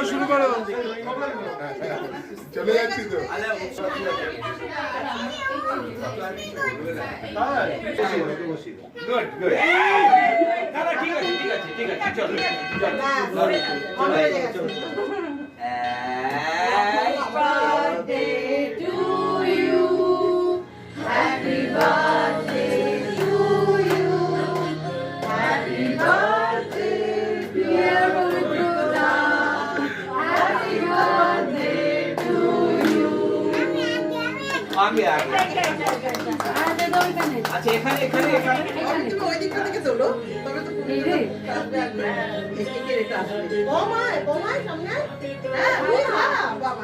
শুরু করো চলে যাচ্ছি তো গুড গুড না না ঠিক আছে ঠিক আছে ঠিক আছে চলো Happy birthday to you. Happy birthday, dear Rutuda. Happy birthday to you. आगे आगे अच्छा এখানে এখানে এখানে তুমি ওই দিকটা থেকে তোলো তবে তো এই রে এদিকে রেখে আসবে বমায় বমায় সামনে হ্যাঁ ওই বাবা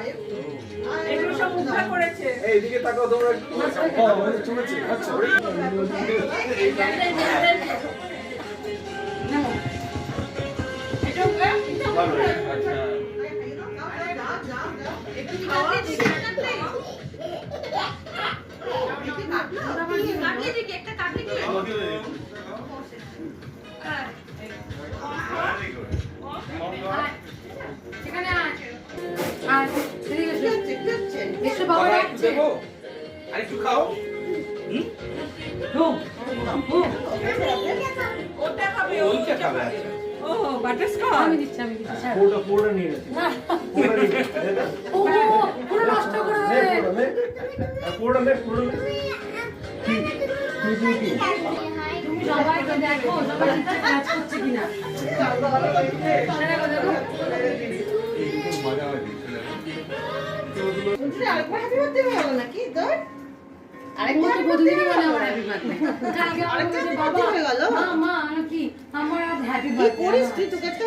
এগুলো সব মুখা করেছে এইদিকে তাকাও তোমরা একটু চলেছে আচ্ছা ভালো আচ্ছা একটু খাওয়া বাবা একটু দেবো আর একটু খাও ওটা খাবে ওইটা খাবে আচ্ছা ও বাটারস্কচ আমি দিচ্ছি স্যার পুরোটা নিয়ে নিচ্ছি ও পুরো নষ্ট করে দেবে পুরোটা কি তুমি সবাইকে দেখো সবাই এটা কাজ করছে কিনা বুঝলে আরেকবার হ্যাপি বার্থডে হলো নাকি তোর আরেকটা প্রতিদিনই বলে আমার হ্যাপি বার্থডে আগে আমার আরেকটা বলছে birthday বাবা হয়ে গেল? মা মা কি আমার আজ হ্যাপি কি বার্থডে করিস তুই তোকে তো